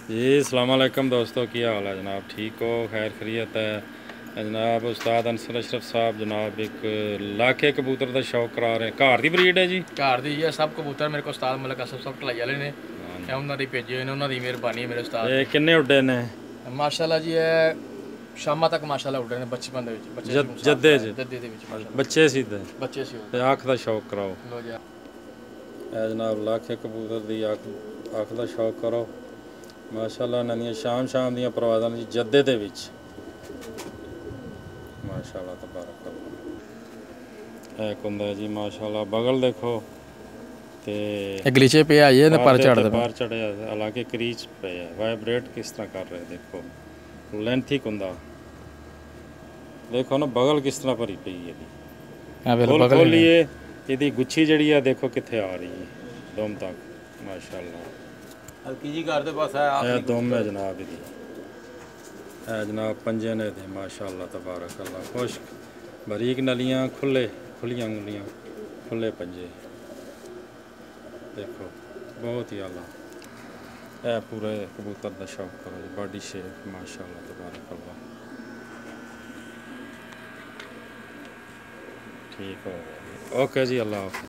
जी अस्सलाम वालेकुम दोस्तों, की हाल है जनाब? ठीक हो? खैर खरीयत है जनाब। उस्ताद अंसर अशरफ साहब जनाब एक लाखे कबूतर का शौक करा रहे हैं। घर की ब्रीड है जी? घर दी है सब कबूतर मेरे को उस्ताद मलिक असफ सब ढलाई वाले ने हाँ जी। उन्होंने भेजे हुए ने, उन्होंने मेहरबानी है मेरे उस्ताद ये की। किन्ने उड्डे ने? माशाल्लाह जी है शामा तक माशाल्लाह उड़ रहे हैं बचपन दे विच बच्चे सी साल जद्दे च जद्दी दे विच माशाल्लाह बच्चे सी ते बच्चे सी उड़ अख का शौक कराओ। लो जी। है जनाब लाखे कबूतर की अख का शौक करो माशाल्लाह। इन्होंने शाम दियां परवाज़ां जी जद्दे दे विच माशाल्लाह तबारक अल्लाह। एक हुंदा जी माशाल्लाह बगल देखो ते गलीचे पे आइए ना पर चढ़ दे बाहर चढ़िया, हालांकि क्रीच पे है। वाइब्रेट किस तरह कर रहे देखो, लेंथी कुंदा देखो ना, बगल किस तरह भरी पई है। हां वेल खोल बगल में खोलिए ਇਹਦੀ ਗੁੱਛੀ ਜਿਹੜੀ ਆ ਦੇਖੋ ਕਿੱਥੇ ਆ ਰਹੀ ਹੈ ਦਮ ਤੱਕ ਮਾਸ਼ਾਅੱਲਾ। हल्की जी घर दे पास है ਇਹ ਦਮ ਹੈ ਜਨਾਬ ਇਹਦੀ। ਇਹ ਜਨਾਬ ਪੰਜੇ ਨੇ ਤੇ ਮਾਸ਼ਾਅੱਲਾ ਤਬਾਰਕ ਅੱਲਾ। ਖੁਸ਼ਕ ਬਰੀਕ ਨਲੀਆਂ, ਖੁੱਲੀਆਂ ਉਂਗਲੀਆਂ, ਖੁੱਲੇ ਪੰਜੇ देखो बहुत ही आला। ਇਹ पूरे कबूतर का शौक करो जी। बॉडी शेप माशाअल्लाह तबारक अल्लाह। ठीक हो गया जी। ओके जी, अल्लाह हाफ़िज़।